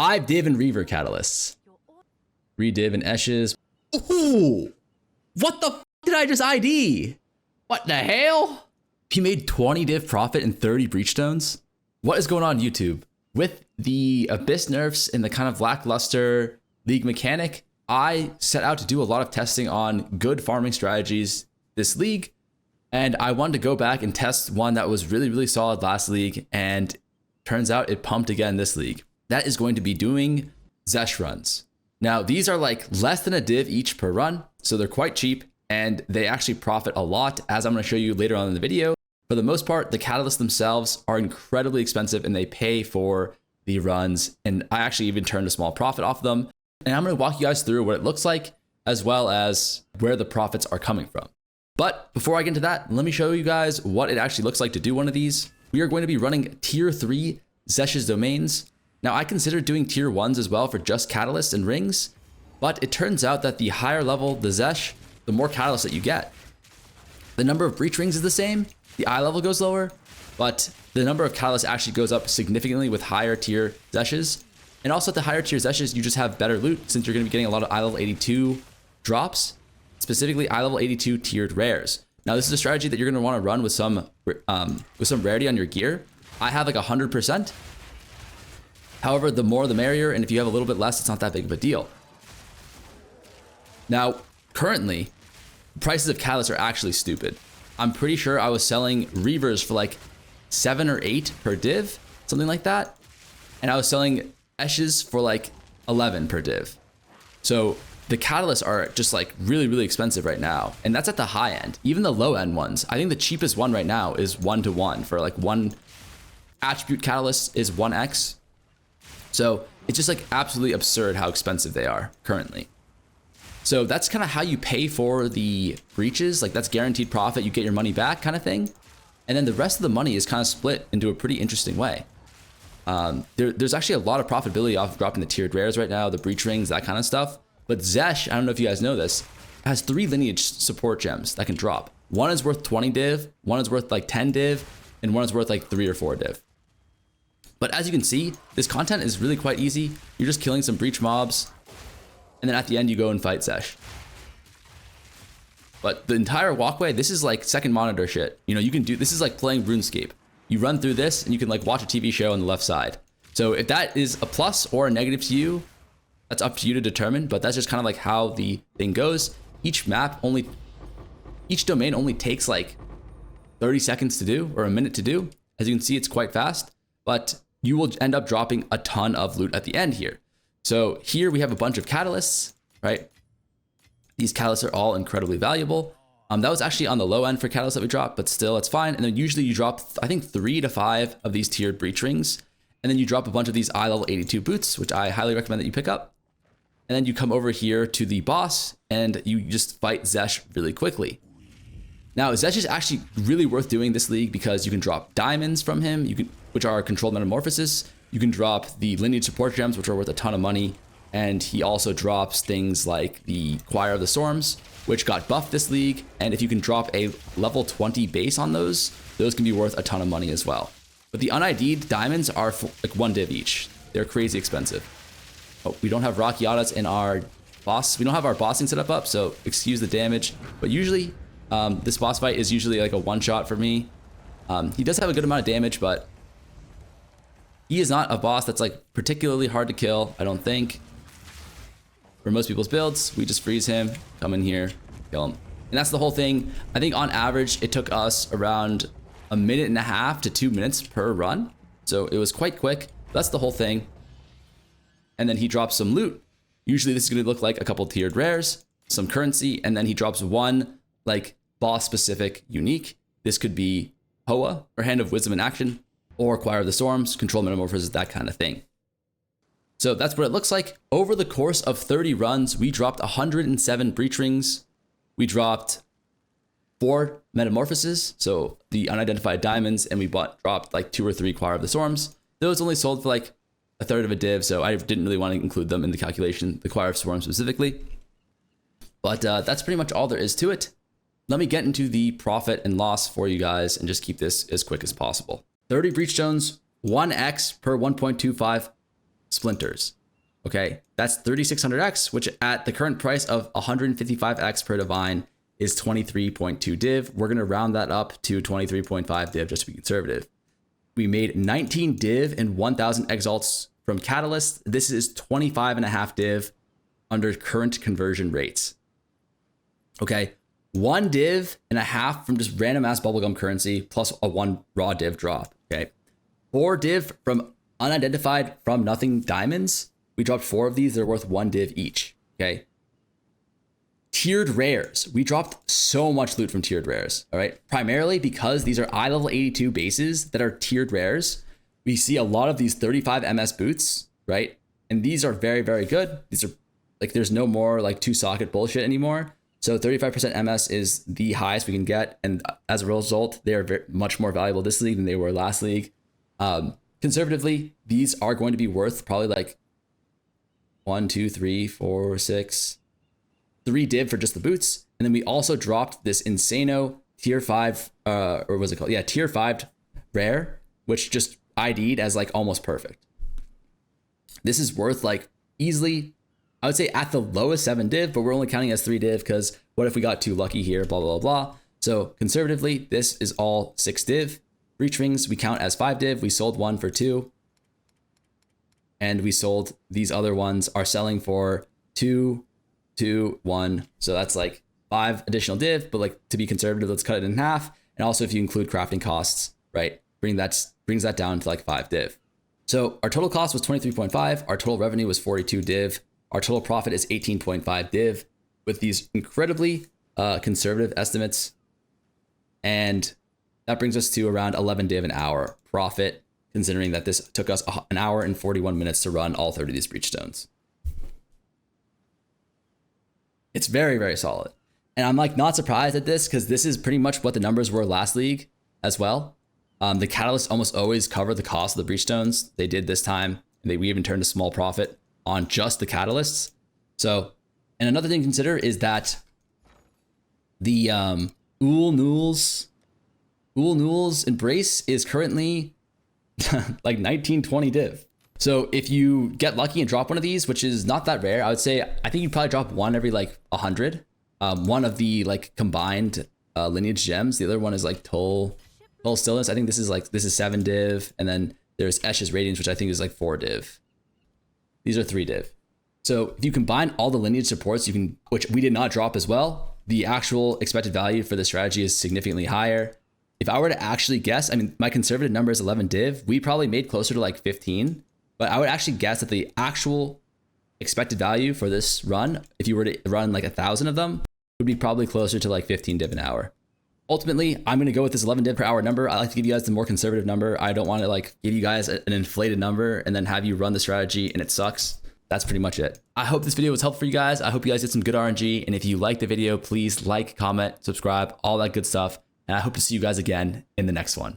5 div and reaver catalysts. 3 div and Xesht. Ooh! What the f did I just ID? What the hell? He made 20 div profit and 30 breach stones? What is going on YouTube? With the Abyss nerfs and the kind of lackluster league mechanic, I set out to do a lot of testing on good farming strategies this league. And I wanted to go back and test one that was really, really solid last league. And turns out it pumped again this league. That is going to be doing Xesht runs. Now, these are like less than a div each per run. So they're quite cheap and they actually profit a lot, as I'm going to show you later on in the video. For the most part, the catalysts themselves are incredibly expensive and they pay for the runs. And I actually even turned a small profit off them. And I'm going to walk you guys through what it looks like, as well as where the profits are coming from. But before I get into that, let me show you guys what it actually looks like to do one of these. We are going to be running tier 3 Xesht domains. Now, I considered doing tier 1s as well for just catalysts and rings, but it turns out that the higher level the Xesht, the more catalysts that you get. The number of breach rings is the same, the eye level goes lower, but the number of catalysts actually goes up significantly with higher tier Xeshts. And also at the higher tier Xeshts, you just have better loot since you're going to be getting a lot of eye level 82 drops, specifically eye level 82 tiered rares. Now, this is a strategy that you're going to want to run with some rarity on your gear. I have like 100%. However, the more the merrier, and if you have a little bit less, it's not that big of a deal. Now, currently, prices of catalysts are actually stupid. I'm pretty sure I was selling reavers for like 7 or 8 per div, something like that. And I was selling Xeshts for like 11 per div. So the catalysts are just like really, really expensive right now. And that's at the high end. Even the low end ones, I think the cheapest one right now is 1-to-1 for like one attribute catalyst is 1x. So it's just like absolutely absurd how expensive they are currently. So that's kind of how you pay for the breaches. Like that's guaranteed profit. You get your money back kind of thing. And then the rest of the money is kind of split into a pretty interesting way. There's actually a lot of profitability off of dropping the tiered rares right now, the breach rings, that kind of stuff. But Xesht, I don't know if you guys know this, has 3 lineage support gems that can drop. One is worth 20 div, one is worth like 10 div, and one is worth like 3 or 4 div. But as you can see, this content is really quite easy. You're just killing some breach mobs, and then at the end you go and fight Xesht. But the entire walkway, this is like second monitor shit. You know, you can do, this is like playing RuneScape. You run through this and you can like watch a TV show on the left side. So if that is a plus or a negative to you, that's up to you to determine, but that's just kind of like how the thing goes. Each domain only takes like 30 seconds to do or a minute to do. As you can see, it's quite fast, but you will end up dropping a ton of loot at the end here. So here we have a bunch of catalysts, right? These catalysts are all incredibly valuable. That was actually on the low end for catalysts that we dropped, but still it's fine. And then usually you drop, I think 3 to 5 of these tiered breach rings. And then you drop a bunch of these eye level 82 boots, which I highly recommend that you pick up. And then you come over here to the boss and you just fight Xesht really quickly. Now, Xesht is actually really worth doing this league because you can drop diamonds from him, which are controlled metamorphosis. You can drop the lineage support gems, which are worth a ton of money. And he also drops things like the Choir of the Storms, which got buffed this league. And if you can drop a level 20 base on those can be worth a ton of money as well. But the un-ID'd diamonds are like 1 div each. They're crazy expensive. Oh, we don't have Rockiatas in our boss. We don't have our bossing set up, so excuse the damage. But usually, this boss fight is usually like a one-shot for me. He does have a good amount of damage, but he is not a boss that's like particularly hard to kill, I don't think. For most people's builds, we just freeze him, come in here, kill him. And that's the whole thing. I think on average, it took us around 1.5 minutes to 2 minutes per run. So it was quite quick. That's the whole thing. And then he drops some loot. Usually this is going to look like a couple tiered rares, some currency, and then he drops one like boss specific unique. This could be Hoa or Hand of Wisdom in Action or Choir of the Storms, Control Metamorphosis, that kind of thing. So that's what it looks like. Over the course of 30 runs, we dropped 107 breach rings. We dropped 4 metamorphoses, so the unidentified diamonds, and we dropped like 2 or 3 Choir of the Storms. Those only sold for like a third of a div, so I didn't really want to include them in the calculation, the Choir of Storms specifically. But that's pretty much all there is to it. Let me get into the profit and loss for you guys and just keep this as quick as possible. 30 breach stones, 1x per 1.25 splinters. Okay, that's 3600x, which at the current price of 155x per divine is 23.2 div. We're going to round that up to 23.5 div just to be conservative. We made 19 div and 1000 exalts from Catalyst. This is 25.5 div under current conversion rates. Okay, 1 div and a half from just random ass bubblegum currency plus a 1 raw div drop. Okay, 4 div from unidentified from nothing diamonds. We dropped 4 of these. They're worth 1 div each. Okay. Tiered rares. We dropped so much loot from tiered rares. All right. Primarily because these are eye level 82 bases that are tiered rares. We see a lot of these 35 MS boots, right? And these are very, very good. These are like, there's no more like 2 socket bullshit anymore. So 35% MS is the highest we can get. And as a result, they are much more valuable this league than they were last league. Conservatively, these are going to be worth probably like 1, 2, 3, 4, 6, 3 div for just the boots. And then we also dropped this Insano tier 5, or what was it called? Yeah, tier 5 rare, which just ID'd as like almost perfect. This is worth like easily, I would say at the lowest 7 div, but we're only counting as 3 div because what if we got too lucky here, blah, blah, blah, blah. So conservatively, this is all 6 div. Breach rings, we count as 5 div. We sold 1 for 2. And we sold these other ones are selling for 2, 2, 1. So that's like 5 additional div, but like to be conservative, let's cut it in half. And also if you include crafting costs, right, brings that down to like 5 div. So our total cost was 23.5. Our total revenue was 42 div. Our total profit is 18.5 div with these incredibly conservative estimates. And that brings us to around 11 div an hour profit, considering that this took us an hour and 41 minutes to run all 30 of these breach stones. It's very, very solid. And I'm like not surprised at this because this is pretty much what the numbers were last league as well. The catalysts almost always cover the cost of the breach stones. They did this time. And we even turned a small profit on just the catalysts. So, and another thing to consider is that the Uul Nool's Embrace is currently like 1920 div. So if you get lucky and drop one of these, which is not that rare, I would say, I think you'd probably drop one every like 100. One of the like combined lineage gems. The other one is like Toll Stillness. I think this is 7 div. And then there's Xesht's Radiance, which I think is like 4 div. These are 3 div. So if you combine all the lineage supports, you can, which we did not drop as well, the actual expected value for this strategy is significantly higher. If I were to actually guess, I mean, my conservative number is 11 div. We probably made closer to like 15, but I would actually guess that the actual expected value for this run, if you were to run like 1,000 of them, would be probably closer to like 15 div an hour. Ultimately, I'm going to go with this 11 div per hour number. I like to give you guys the more conservative number. I don't want to like give you guys an inflated number and then have you run the strategy and it sucks. That's pretty much it. I hope this video was helpful for you guys. I hope you guys did some good RNG. And if you liked the video, please like, comment, subscribe, all that good stuff. And I hope to see you guys again in the next one.